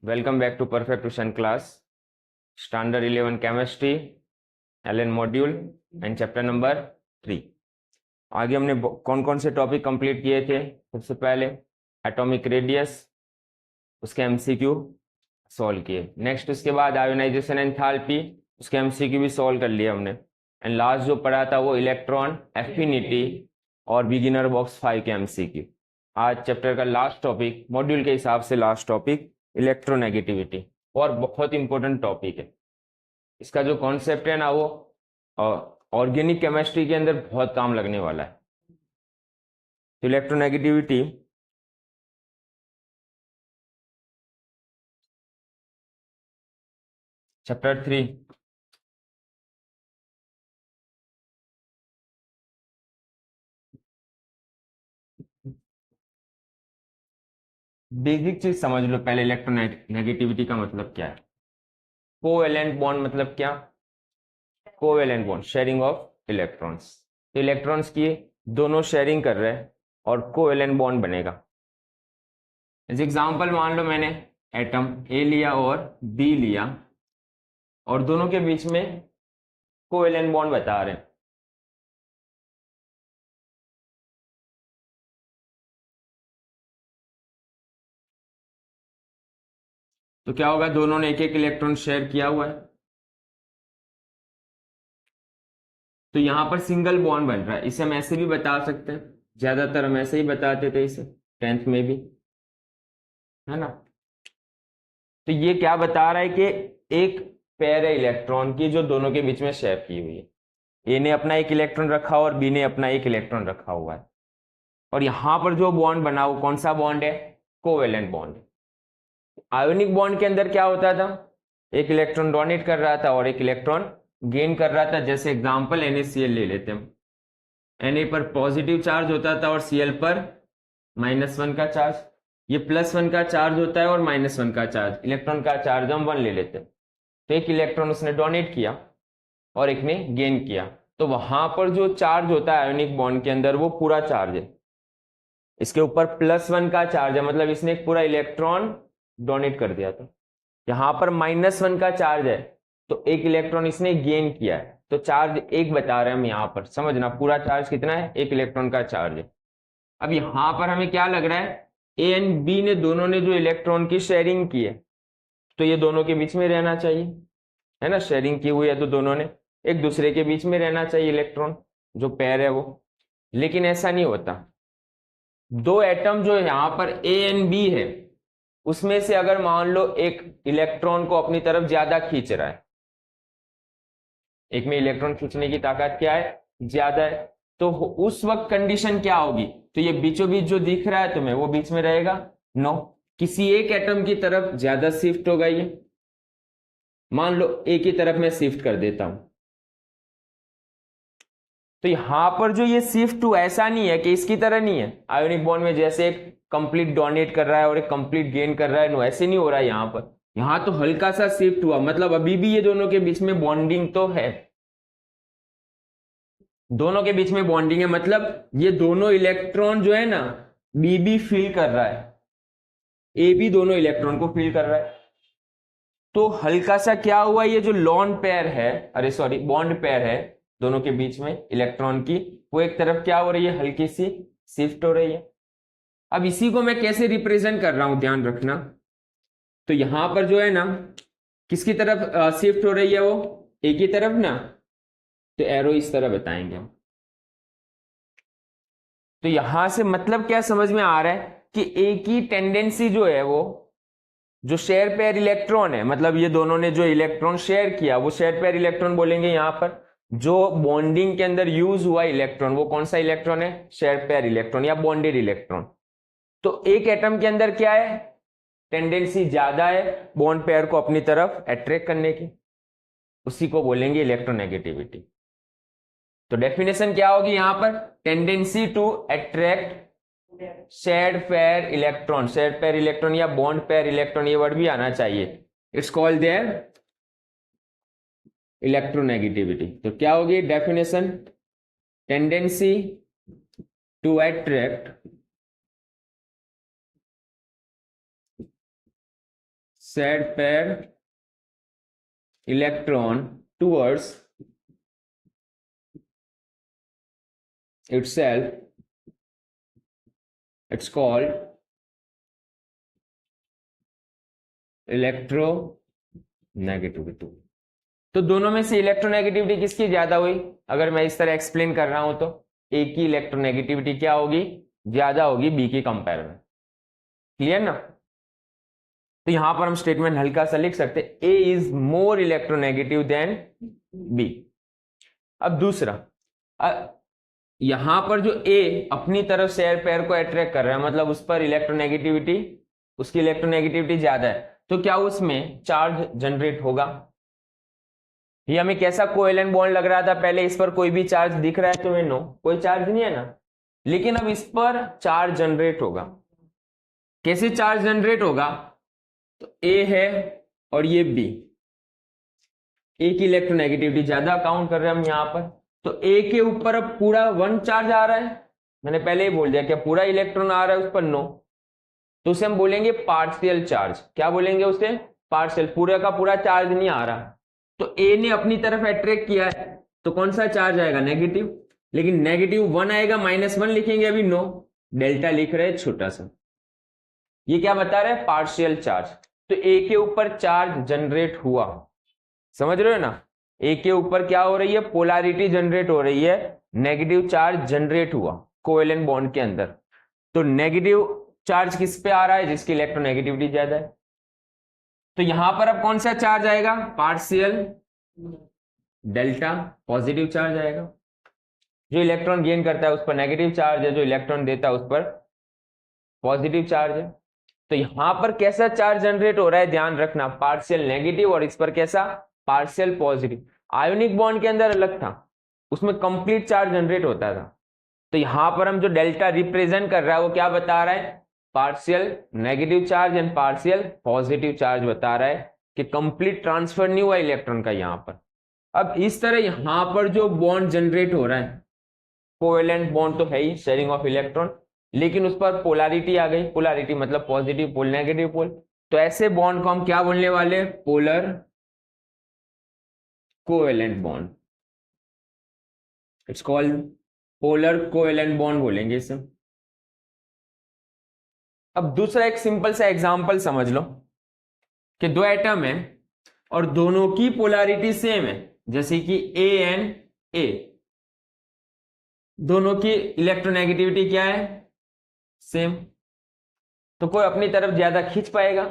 Welcome back to Perfect Tuition class, Standard 11 Chemistry, LN module and chapter number 3। आगे हमने कौन कौन से टॉपिक कंप्लीट किए थे? सबसे पहले एटॉमिक रेडियस, उसके एमसीक्यू सॉल्व किए। नेक्स्ट उसके बाद आयोनाइजेशन एंथैल्पी, उसके एमसीक्यू भी सॉल्व कर लिए हमने। एंड लास्ट जो पढ़ा था वो इलेक्ट्रॉन एफिनिटी और बिगिनर बॉक्स 5 के एमसीक्यू। आज चैप्टर का लास्ट टॉपिक, मॉड्यूल के हिसाब से लास्ट टॉपिक, इलेक्ट्रोनेगेटिविटी, और बहुत इंपॉर्टेंट टॉपिक है। इसका जो कॉन्सेप्ट है ना वो ऑर्गेनिक केमिस्ट्री के अंदर बहुत काम लगने वाला है। तो इलेक्ट्रोनेगेटिविटी चैप्टर 3, बेसिक चीज समझ लो पहले। इलेक्ट्रोनेगेटिविटी का मतलब क्या है? कोवेलेंट बॉन्ड मतलब क्या? Covalent bond, sharing of electrons. तो इलेक्ट्रॉन्स की दोनों शेयरिंग कर रहे हैं और कोवेलेंट बॉन्ड बनेगा। एज एग्जाम्पल मान लो मैंने एटम ए लिया और बी लिया और दोनों के बीच में कोवेलेंट बॉन्ड बता रहे हैं। तो क्या होगा? दोनों ने एक एक इलेक्ट्रॉन शेयर किया हुआ है, तो यहां पर सिंगल बॉन्ड बन रहा है। इसे हम ऐसे भी बता सकते हैं, ज्यादातर हम ऐसे ही बताते थे इसे 10th में भी, है ना। तो ये क्या बता रहा है कि एक पेयर है इलेक्ट्रॉन की जो दोनों के बीच में शेयर की हुई है। ए ने अपना एक इलेक्ट्रॉन रखा और बी ने अपना एक इलेक्ट्रॉन रखा हुआ है, और यहां पर जो बॉन्ड बना वो कौन सा बॉन्ड है? Covalent bond. आयोनिक बॉन्ड के अंदर क्या होता था? एक इलेक्ट्रॉन डोनेट कर रहा था और एक इलेक्ट्रॉन गेन कर रहा था। जैसे एग्जांपल NaCl ले लेते हैं हम। Na पर पॉजिटिव चार्ज होता था और Cl पर -1 का चार्ज। ये +1 का चार्ज होता है और -1 का चार्ज। इलेक्ट्रॉन का चार्ज हम 1 ले लेते हैं। तो एक इलेक्ट्रॉन उसने डोनेट किया और एक ने गेन किया, तो वहां पर जो चार्ज होता है आयोनिक बॉन्ड के अंदर वो पूरा चार्ज है। इसके ऊपर +1 का चार्ज है, मतलब इसने एक पूरा इलेक्ट्रॉन डोनेट कर दिया था। यहां पर -1 का चार्ज है, तो एक इलेक्ट्रॉन इसने गेन किया है, तो चार्ज एक बता रहे हैं हम यहां पर। समझना, पूरा चार्ज कितना है? एक इलेक्ट्रॉन का चार्ज है। अब यहां पर हमें क्या लग रहा है? ए एंड बी ने दोनों ने जो इलेक्ट्रॉन की शेयरिंग की है, तो ये दोनों के बीच में रहना चाहिए, है ना। शेयरिंग की हुई है तो दोनों ने एक दूसरे के बीच में रहना चाहिए इलेक्ट्रॉन, जो पेयर है वो। लेकिन ऐसा नहीं होता। दो एटम जो यहां पर ए एंड बी है, उसमें से अगर मान लो एक इलेक्ट्रॉन को अपनी तरफ ज्यादा खींच रहा है, एक में इलेक्ट्रॉन खींचने की ताकत क्या है? ज्यादा है, तो उस वक्त कंडीशन क्या होगी? तो ये बीचों बीच जो दिख रहा है तुम्हें वो बीच में रहेगा? नो, किसी एक एटम की तरफ ज्यादा शिफ्ट होगा ये। मान लो ए की तरफ मैं शिफ्ट कर देता हूं, तो यहां पर जो ये शिफ्ट हुआ ऐसा नहीं है कि इसकी तरह नहीं है आयोनिक बॉन्ड में, जैसे एक कंप्लीट डोनेट कर रहा है और एक कंप्लीट गेन कर रहा है। नो, ऐसे नहीं हो रहा है यहां पर। यहां तो हल्का सा शिफ्ट हुआ, मतलब अभी भी ये दोनों के बीच में बॉन्डिंग तो है। दोनों के बीच में बॉन्डिंग है, मतलब ये दोनों इलेक्ट्रॉन जो है ना, बी भी फील कर रहा है, ए भी दोनों इलेक्ट्रॉन को फील कर रहा है। तो हल्का सा क्या हुआ, ये जो लॉन पेयर है, अरे सॉरी बॉन्ड पेयर है दोनों के बीच में इलेक्ट्रॉन की, वो एक तरफ क्या हो रही है? हल्की सी शिफ्ट हो रही है। अब इसी को मैं कैसे रिप्रेजेंट कर रहा हूं, ध्यान रखना। तो यहां पर जो है ना, किसकी तरफ शिफ्ट हो रही है? वो ए की तरफ ना। तो एरो इस तरह बताएंगे हम। तो यहां से मतलब क्या समझ में आ रहा है कि ए की टेंडेंसी जो है, वो जो शेयर पेयर इलेक्ट्रॉन है, मतलब ये दोनों ने जो इलेक्ट्रॉन शेयर किया वो शेयर पेयर इलेक्ट्रॉन बोलेंगे। यहां पर जो बॉन्डिंग के अंदर यूज हुआ इलेक्ट्रॉन, वो कौन सा इलेक्ट्रॉन है? शेयर पेयर इलेक्ट्रॉन या बॉन्डेड इलेक्ट्रॉन। तो एक एटम के अंदर क्या है? टेंडेंसी ज्यादा है बॉन्ड पेयर को अपनी तरफ अट्रैक्ट करने की, उसी को बोलेंगे इलेक्ट्रोनेगेटिविटी। तो डेफिनेशन क्या होगी यहां पर? Tendency to attract shared pair electron, shared pair electron या बॉन्ड पेयर इलेक्ट्रॉन, ये वर्ड भी आना चाहिए। It's called their electronegativity. तो क्या होगी डेफिनेशन? Tendency to attract shared pair electron towards itself, it's called electronegativity. तो दोनों में से इलेक्ट्रोनेगेटिविटी किसकी ज्यादा हुई? अगर मैं इस तरह एक्सप्लेन कर रहा हूं तो ए की इलेक्ट्रोनेगेटिविटी क्या होगी? ज्यादा होगी बी के कंपेयर में। क्लियर ना? तो यहां पर हम स्टेटमेंट हल्का सा लिख सकते A is more electronegative than B. अब दूसरा, यहां पर जो ए अपनी तरफ शेयर पेयर को अट्रैक्ट कर रहा है, मतलब उस पर इलेक्ट्रोनेगेटिविटी, उसकी इलेक्ट्रोनेगेटिविटी ज्यादा है, तो क्या उसमें चार्ज जनरेट होगा? ये हमें कैसा कोवेलेंट बॉन्ड लग रहा था पहले? इस पर कोई भी चार्ज दिख रहा है तुम्हें? नो, कोई चार्ज नहीं है ना। लेकिन अब इस पर चार्ज जनरेट होगा। कैसे चार्ज जनरेट होगा? तो ए है और ये बी, ए की इलेक्ट्रोनेगेटिविटी ज्यादा काउंट कर रहे हैं हम यहां पर, तो ए के ऊपर अब पूरा 1 चार्ज आ रहा है। मैंने पहले ही बोल दिया क्या पूरा इलेक्ट्रॉन आ रहा है उस पर? नो। तो उसे हम बोलेंगे पार्शियल चार्ज। क्या बोलेंगे उसे? पार्शियल। पूरा का पूरा चार्ज नहीं आ रहा, तो ए ने अपनी तरफ अट्रैक्ट किया है, तो कौन सा चार्ज आएगा? नेगेटिव। लेकिन -1 आएगा, -1 लिखेंगे अभी? नो, डेल्टा लिख रहे हैं छोटा सा। ये क्या बता रहे हैं? Partial charge. तो ए के ऊपर चार्ज जनरेट हुआ, समझ रहे हो ना? ए के ऊपर क्या हो रही है? पोलैरिटी जनरेट हो रही है, नेगेटिव चार्ज जनरेट हुआ कोवेलेंट बॉन्ड के अंदर। तो नेगेटिव चार्ज किस पे आ रहा है? जिसकी इलेक्ट्रोनेगेटिविटी ज्यादा है। तो यहां पर अब कौन सा चार्ज आएगा? पार्शियल डेल्टा, पॉजिटिव चार्ज आएगा। जो इलेक्ट्रॉन गेन करता है उस पर नेगेटिव चार्ज है, जो इलेक्ट्रॉन देता है उस पर पॉजिटिव चार्ज है। तो यहां पर कैसा चार्ज जनरेट हो रहा है? ध्यान रखना, पार्शियल नेगेटिव, और इस पर कैसा? Partial positive. आयोनिक बॉन्ड के अंदर अलग था, उसमें कंप्लीट चार्ज जनरेट होता था। तो यहां पर हम जो डेल्टा रिप्रेजेंट कर रहा है वो क्या बता रहा है? Partial negative charge and partial positive charge बता रहा है कि कंप्लीट ट्रांसफर नहीं हुआ इलेक्ट्रॉन का यहां पर। अब इस तरह यहां पर जो बॉन्ड जनरेट हो रहा है, कोवेलेंट बॉन्ड तो है ही, शेयरिंग ऑफ इलेक्ट्रॉन, लेकिन उस पर पोलैरिटी आ गई। पोलैरिटी मतलब पॉजिटिव पोल नेगेटिव पोल। तो ऐसे बॉन्ड को हम क्या बोलने वाले? Polar covalent bond. It's called polar covalent bond बोलेंगे इसे। अब दूसरा एक सिंपल सा एग्जांपल समझ लो कि दो एटम है और दोनों की पोलैरिटी सेम है, जैसे कि ए एंड ए, दोनों की इलेक्ट्रोनेगेटिविटी क्या है? सेम। तो कोई अपनी तरफ ज्यादा खींच पाएगा?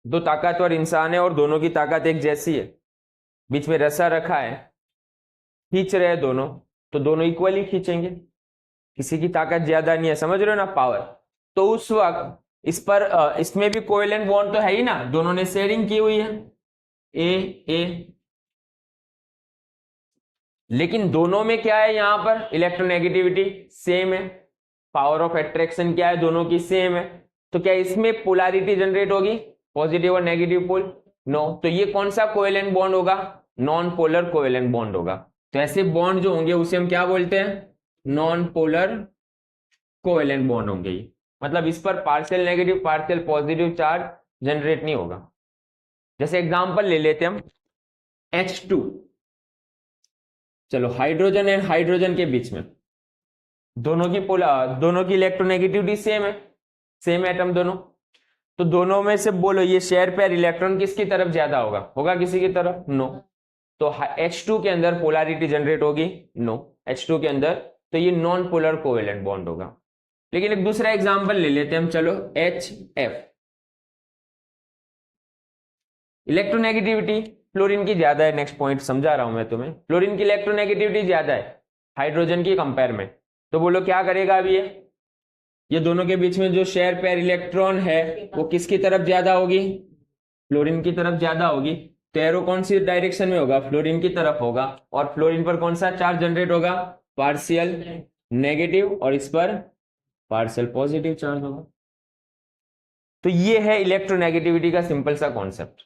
दो ताकतवर इंसान है और दोनों की ताकत एक जैसी है, बीच में रस्सा रखा है, खींच रहे हैं दोनों, तो दोनों इक्वली खींचेंगे, किसी की ताकत ज्यादा नहीं है, समझ रहे हो ना? पावर। तो उस वक्त इस पर इसमें भी कोवेलेंट बॉन्ड तो है ही ना, दोनों ने शेयरिंग की हुई है, ए ए। लेकिन दोनों में क्या है? यहां पर इलेक्ट्रोनेगेटिविटी सेम है, पावर ऑफ अट्रैक्शन क्या है? दोनों की सेम है। तो क्या इसमें पोलैरिटी जनरेट होगी, पॉजिटिव और नेगेटिव पोल? नो। तो ये कौन सा कोवेलेंट बॉन्ड होगा? नॉन पोलर कोवेलेंट बॉन्ड होगा। तो ऐसे बॉन्ड जो होंगे उसे हम क्या बोलते हैं? नॉन पोलर कोवेलेंट बॉन्ड होंगे। मतलब इस पर partial negative partial positive charge generate नहीं होगा। जैसे एग्जांपल ले लेते हैं हम H2। चलो, हाइड्रोजन एंड हाइड्रोजन के बीच में दोनों की इलेक्ट्रोनेगेटिविटी सेम है, सेम एटम दोनों। तो दोनों में से बोलो ये शेयर पेयर इलेक्ट्रॉन किसकी तरफ ज्यादा होगा? होगा किसी की तरफ? नो। तो H2 के अंदर पोलैरिटी जनरेट होगी? नो, H2 के अंदर। तो ये नॉन पोलर कोवेलेंट बॉन्ड होगा। लेकिन एक दूसरा एग्जांपल ले लेते हैं हम, चलो HF। इलेक्ट्रोनेगेटिविटी फ्लोरीन की ज्यादा है, नेक्स्ट पॉइंट समझा रहा हूं मैं तुम्हें। फ्लोरीन की इलेक्ट्रोनेगेटिविटी ज्यादा है हाइड्रोजन की कंपेयर में। तो बोलो क्या करेगा अब ये दोनों के बीच में जो शेयर पेयर इलेक्ट्रॉन है वो किसकी तरफ ज्यादा होगी? फ्लोरीन की तरफ ज्यादा होगी। तो एरो कौन सी डायरेक्शन में होगा? फ्लोरीन की तरफ होगा। और फ्लोरीन पर कौन सा चार्ज जनरेट होगा? पार्शियल नेगेटिव, और इस पर पार्शियल पॉजिटिव चार्ज होगा। तो ये है इलेक्ट्रोनेगेटिविटी का सिंपल सा कॉन्सेप्ट।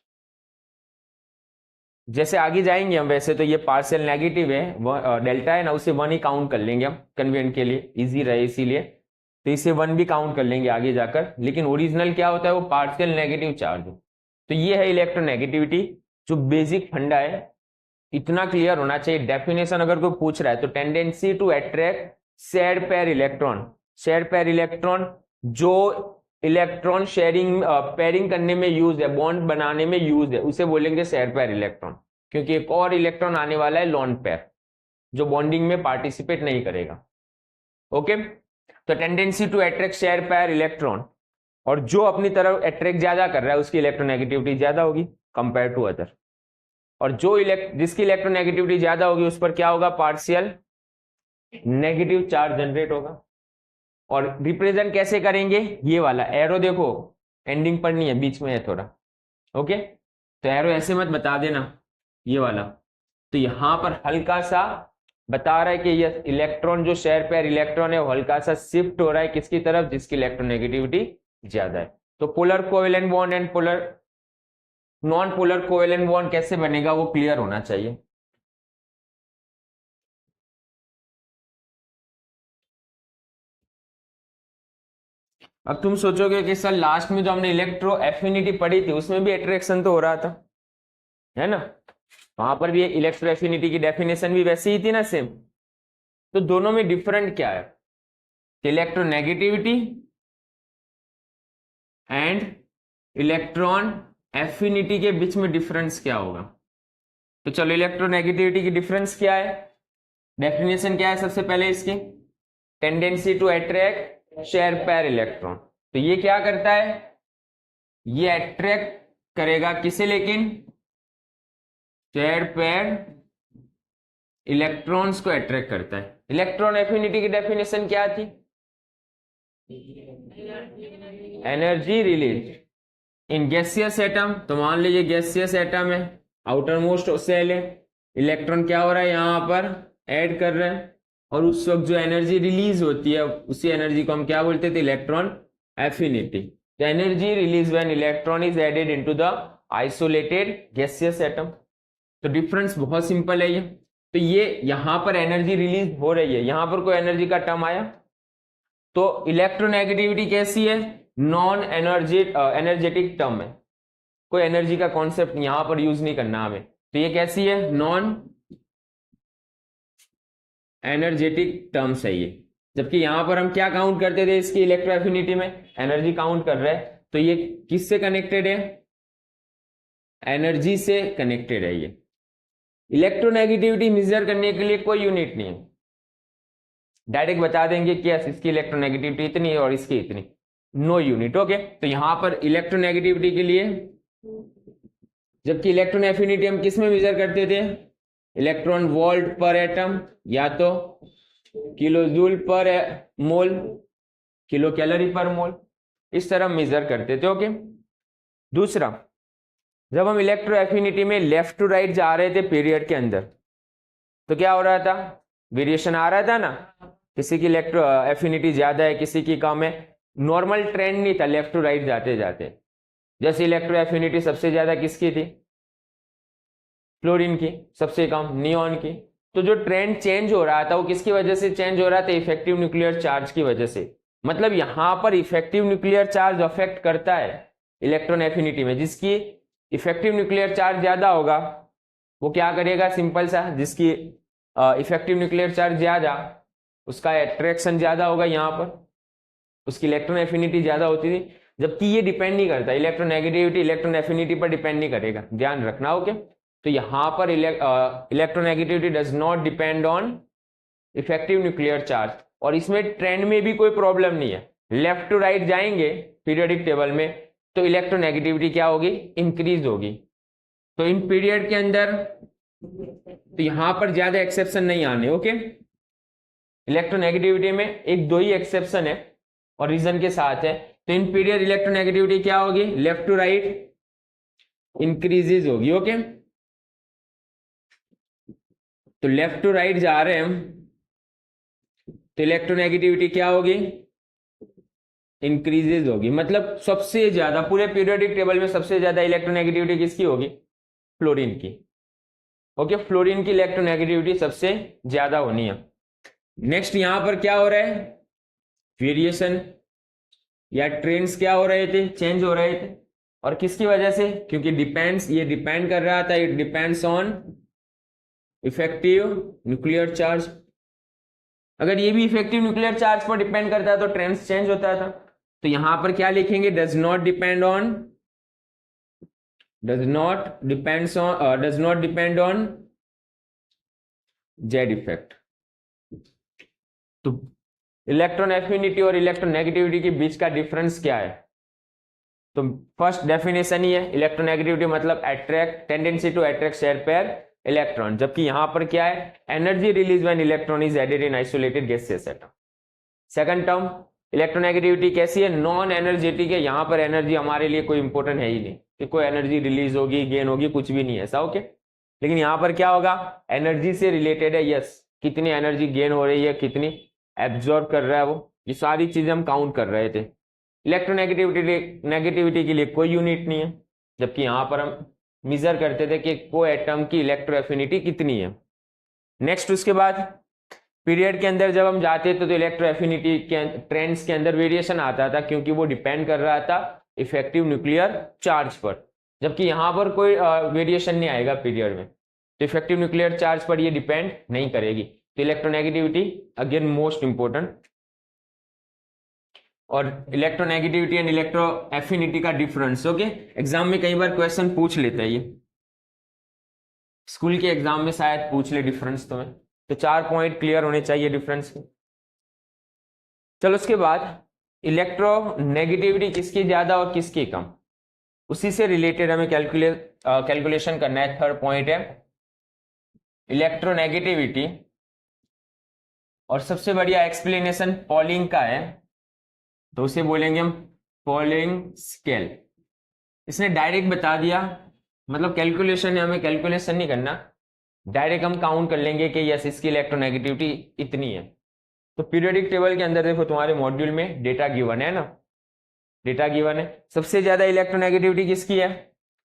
जैसे आगे जाएंगे हम, वैसे तो ये पार्शियल नेगेटिव है, डेल्टा है ना, उसे 1 ही काउंट कर लेंगे हम कन्वीनियंट के लिए, इजी रहे इसीलिए। तो इसे 1 भी काउंट कर लेंगे आगे जाकर, लेकिन ओरिजिनल क्या होता है, वो पार्शियल नेगेटिव चार्ज। तो ये है इलेक्ट्रोनेगेटिविटी, जो बेसिक फंडा है, इतना क्लियर होना चाहिए। डेफिनेशन अगर कोई पूछ रहा है तो tendency to attract shared pair electron, shared pair electron जो इलेक्ट्रॉन शेयरिंग पेयरिंग करने में यूज है, बॉन्ड बनाने में यूज है, उसे बोलेंगे शेयर पेयर इलेक्ट्रॉन, क्योंकि एक और इलेक्ट्रॉन आने वाला है लोन पेयर, जो बॉन्डिंग में पार्टिसिपेट नहीं करेगा। ओके, तो tendency to attract share pair electron, और जो अपनी तरफ अट्रैक्ट ज्यादा कर रहा है उसकी इलेक्ट्रोनेगेटिविटी ज्यादा होगी कंपेयर टू अदर, और जो जिसकी इलेक्ट्रोनेगेटिविटी ज्यादा होगी उस पर क्या होगा, पार्शियल नेगेटिव चार्ज जनरेट होगा। और रिप्रेजेंट कैसे करेंगे, ये वाला एरो देखो एंडिंग पर नहीं है, बीच में है थोड़ा। ओके, तो एरो ऐसे मत बता देना, ये वाला। तो यहां पर हल्का सा बता रहा है कि ये इलेक्ट्रॉन जो शेयर पेयर इलेक्ट्रॉन है वो हल्का सा शिफ्ट हो रहा है किसकी तरफ, जिसकी इलेक्ट्रोनेगेटिविटी ज्यादा है। तो polar covalent bond and polar non polar covalent bond कैसे बनेगा वो क्लियर होना चाहिए। अब तुम सोचोगे कि सर लास्ट में जो हमने इलेक्ट्रो एफिनिटी पढ़ी थी उसमें भी अट्रैक्शन तो हो रहा था, है ना, वहां पर भी इलेक्ट्रो एफिनिटी की डेफिनेशन भी वैसी ही थी ना, सेम। तो दोनों में डिफरेंट क्या है, इलेक्ट्रोनेगेटिविटी एंड इलेक्ट्रॉन एफिनिटी के बीच में डिफरेंस क्या होगा। तो चलो इलेक्ट्रोनेगेटिविटी की डिफरेंस क्या है, डेफिनेशन क्या है सबसे पहले इसकी, tendency to attract share pair electron. तो ये क्या करता है, ये अट्रैक्ट करेगा किसे, लेकिन शेयर पेयर इलेक्ट्रॉन्स को अट्रैक्ट करता है। इलेक्ट्रॉन एफिनिटी की डेफिनेशन क्या थी, energy release in gaseous atom. तो मान लीजिए गैसियस एटम है, आउटर मोस्ट सेल है, इलेक्ट्रॉन क्या हो रहा है यहां पर ऐड कर रहे हैं, और उस वक्त जो एनर्जी रिलीज होती है उसी एनर्जी को हम क्या बोलते थे, electron affinity. The energy release when electron is added into the isolated gaseous atom. तो डिफरेंस बहुत सिंपल है ये। तो ये यहां पर एनर्जी रिलीज हो रही है, यहां पर कोई एनर्जी का टर्म आया, तो इलेक्ट्रोनेगेटिविटी कैसी है, नॉन एनर्जेटिक टर्म है, कोई एनर्जी का कॉन्सेप्ट यहां पर यूज नहीं करना हमें। तो ये कैसी है, नॉन एनर्जेटिक टर्म्स है ये। जबकि यहां पर हम क्या काउंट करते थे इसकी इलेक्ट्रो एफिनिटी में, एनर्जी काउंट कर रहे हैं। तो ये किससे कनेक्टेड है, एनर्जी से कनेक्टेड है ये। इलेक्ट्रोनेगेटिविटी मेजर करने के लिए कोई यूनिट नहीं है, डायरेक्ट बता देंगे कि यस इसकी इलेक्ट्रोनेगेटिविटी इतनी है और इसकी इतनी, नो यूनिट। ओके, तो यहां पर इलेक्ट्रोनेगेटिविटी के लिए, जबकि इलेक्ट्रॉन एफिनिटी हम किस में मेजर करते थे, इलेक्ट्रॉन वोल्ट पर एटम या तो किलो जूल पर मोल, किलो कैलोरी पर मोल, इस तरह मेजर करते थे। ओके, दूसरा, जब हम इलेक्ट्रो एफिनिटी में लेफ्ट टू राइट जा रहे थे पीरियड के अंदर, तो क्या हो रहा था, वेरिएशन आ रहा था ना, किसी की इलेक्ट्रो एफिनिटी ज्यादा है किसी की कम है, नॉर्मल ट्रेंड नहीं था लेफ्ट टू राइट जाते जाते। जैसे इलेक्ट्रो एफिनिटी सबसे ज्यादा किसकी थी, फ्लोरीन की, सबसे कम नियॉन की। तो जो ट्रेंड चेंज हो रहा था वो किसकी वजह से चेंज हो रहा था, इफेक्टिव न्यूक्लियर चार्ज की वजह से। मतलब यहां पर इफेक्टिव न्यूक्लियर चार्ज अफेक्ट करता है इलेक्ट्रॉन एफिनिटी में, जिसकी इफेक्टिव न्यूक्लियर चार्ज ज्यादा होगा वो क्या करेगा, सिंपल सा, जिसकी इफेक्टिव न्यूक्लियर चार्ज ज्यादा उसका अट्रैक्शन ज्यादा होगा, यहाँ पर उसकी इलेक्ट्रॉन एफिनिटी ज्यादा होती थी। जबकि ये डिपेंड नहीं करता, इलेक्ट्रोनेगेटिविटी इलेक्ट्रॉन एफिनिटी पर डिपेंड नहीं करेगा, ध्यान रखना। ओके, तो यहां पर electronegativity does not depend on effective nuclear charge, और इसमें ट्रेंड में भी कोई प्रॉब्लम नहीं है। लेफ्ट टू राइट जाएंगे पीरियोडिक टेबल में तो इलेक्ट्रोनेगेटिविटी क्या होगी, इंक्रीज होगी। तो इन पीरियड के अंदर तो यहां पर ज्यादा एक्सेप्शन नहीं आने। ओके, इलेक्ट्रोनेगेटिविटी में एक दो ही एक्सेप्शन है और रीजन के साथ है। तो इन पीरियड इलेक्ट्रोनेगेटिविटी क्या होगी, लेफ्ट टू राइट इंक्रीजेज होगी। ओके, तो लेफ्ट टू राइट जा रहे हैं हम तो इलेक्ट्रोनेगेटिविटी क्या होगी, इंक्रीजेज होगी। मतलब सबसे ज्यादा पूरे पीरियोडिक टेबल में सबसे ज्यादा इलेक्ट्रोनेगेटिविटी किसकी होगी, फ्लोरीन की। ओके, फ्लोरीन की इलेक्ट्रोनेगेटिविटी सबसे ज्यादा होनी है। नेक्स्ट यहां पर क्या हो रहा है, वेरिएशन या ट्रेंड्स क्या हो रहे थे, चेंज हो रहे थे, और किसकी वजह से, क्योंकि डिपेंड्स, ये डिपेंड कर रहा था, it depends on effective nuclear charge. अगर ये भी इफेक्टिव न्यूक्लियर चार्ज पर डिपेंड करता है तो ट्रेंड्स चेंज होता था। तो यहां पर क्या लिखेंगे, does not depend on Z effect. तो इलेक्ट्रॉन एफिनिटी और इलेक्ट्रोनेगेटिविटी के बीच का डिफरेंस क्या है? तो फर्स्ट डेफिनेशन ही है, इलेक्ट्रोनेगेटिविटी मतलब attract, tendency to attract share pair electron, जबकि यहां पर क्या है, energy release when electron is added in isolated gaseous atom. Second term electronegativity कैसी है, नॉन एनर्जेटिक है, यहां पर एनर्जी हमारे लिए कोई इंपॉर्टेंट है ही नहीं कि कोई एनर्जी रिलीज होगी, गेन होगी, कुछ भी नहीं है ऐसा, ओके। लेकिन यहां पर क्या होगा, एनर्जी से रिलेटेड है, यस, कितनी एनर्जी गेन हो रही है, कितनी एब्जॉर्ब कर रहा है वो, ये सारी चीजें हम काउंट कर रहे थे। इलेक्ट्रोनेगेटिविटी के लिए कोई यूनिट नहीं है, जबकि यहां पर हम मेजर करते थे कि कोई एटम की इलेक्ट्रो एफिनिटी कितनी है। नेक्स्ट उसके बाद पीरियड के अंदर जब हम जाते थे तो इलेक्ट्रो एफिनिटी के ट्रेंड्स के अंदर वेरिएशन आता था, क्योंकि वो डिपेंड कर रहा था इफेक्टिव न्यूक्लियर चार्ज पर, जबकि यहां पर कोई वेरिएशन नहीं आएगा पीरियड में, तो इफेक्टिव न्यूक्लियर चार्ज पर ये डिपेंड नहीं करेगी। तो इलेक्ट्रोनेगेटिविटी अगेन मोस्ट इंपॉर्टेंट। और इलेक्ट्रोनेगेटिविटी एंड इलेक्ट्रो एफिनिटी का डिफरेंस, ओके, एग्जाम में कई बार क्वेश्चन पूछ लेते हैं, ये स्कूल के एग्जाम में शायद पूछ ले डिफरेंस तुम्हें, तो 4 पॉइंट क्लियर होने चाहिए डिफरेंस के। चलो उसके बाद इलेक्ट्रोनेगेटिविटी किसकी ज्यादा और किसकी कम, उसी से रिलेटेड हमें कैलकुलेशन करना है। थर्ड पॉइंट है इलेक्ट्रोनेगेटिविटी, और सबसे बढ़िया एक्सप्लेनेशन पॉलिंग का है, तो उसे बोलेंगे हम पॉलिंग स्केल। इसने डायरेक्ट बता दिया, मतलब कैलकुलेशन है, हमें कैलकुलेशन नहीं करना, डायरेक्ट हम काउंट कर लेंगे कि यस इसकी इलेक्ट्रोनेगेटिविटी इतनी है। तो पीरियोडिक टेबल के अंदर देखो तुम्हारे मॉड्यूल में डेटा गिवन है ना, डेटा गिवन है, सबसे ज्यादा इलेक्ट्रोनेगेटिविटी किसकी है,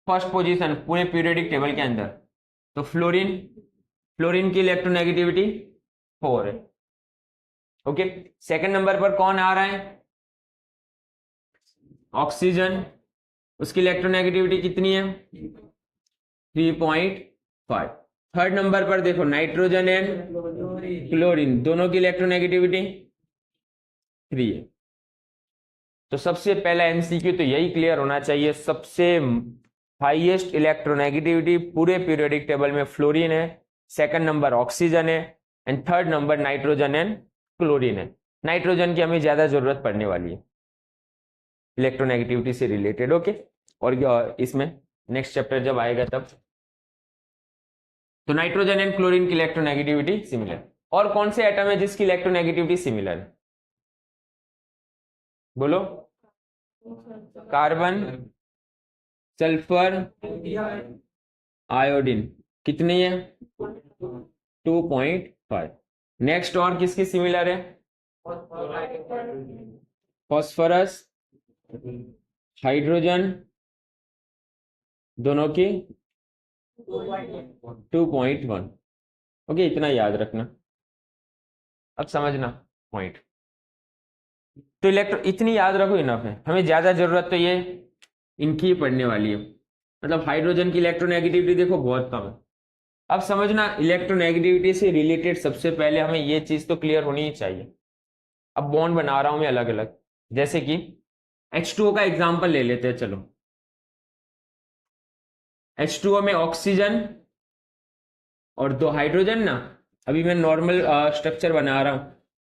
फर्स्ट पोजीशन पूरे पीरियोडिक टेबल के अंदर, तो फ्लोरीन की इलेक्ट्रोनेगेटिविटी 4 है, ओके। सेकंड नंबर पर कौन आ रहा है, ऑक्सीजन, उसकी इलेक्ट्रोनेगेटिविटी कितनी है, 3.5। थर्ड नंबर पर देखो नाइट्रोजन एंड क्लोरीन, दोनों की इलेक्ट्रोनेगेटिविटी 3 है। तो सबसे पहला एमसीक्यू तो यही क्लियर होना चाहिए, सबसे हाईएस्ट इलेक्ट्रोनेगेटिविटी पूरे पीरियोडिक टेबल में फ्लोरीन है, सेकंड नंबर ऑक्सीजन है, and third number nitrogen and chlorine है। नाइट्रोजन की हमें ज्यादा जरूरत पड़ने वाली है इलेक्ट्रोनेगेटिविटी से रिलेटेड, ओके। और इसमें नेक्स्ट चैप्टर जब आएगा तब, तो नाइट्रोजन एंड क्लोरीन की इलेक्ट्रोनेगेटिविटी सिमिलर। और कौन से एटम है जिसकी इलेक्ट्रोनेगेटिविटी सिमिलर है, बोलो, कार्बन, सल्फर, आयोडीन, कितनी है, 2.5। नेक्स्ट और किसकी सिमिलर है, फॉस्फोरस, हाइड्रोजन, दोनों की 2.1, ओके, इतना याद रखना, अब समझना पॉइंट। तो इतनी याद रखो इनफ है, हमें ज्यादा जरूरत तो ये इनकी ही पड़ने वाली है, मतलब हाइड्रोजन की इलेक्ट्रोनेगेटिविटी देखो बहुत कम है। अब समझना इलेक्ट्रोनेगेटिविटी से रिलेटेड सबसे पहले हमें ये चीज तो क्लियर होनी ही चाहिए। अब बॉन्ड बना रहा हूं मैं अलग अलग, जैसे कि H2O का एग्जांपल ले लेते हैं, चलो H2O में ऑक्सीजन और 2 हाइड्रोजन ना, अभी मैं नॉर्मल स्ट्रक्चर बना रहा हूं,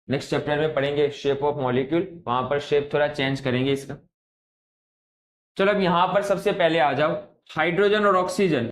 नेक्स्ट चैप्टर में पढ़ेंगे शेप ऑफ मॉलिक्यूल, वहां पर शेप थोड़ा चेंज करेंगे इसका। चलो अब यहां पर सबसे पहले आ जाओ, हाइड्रोजन और ऑक्सीजन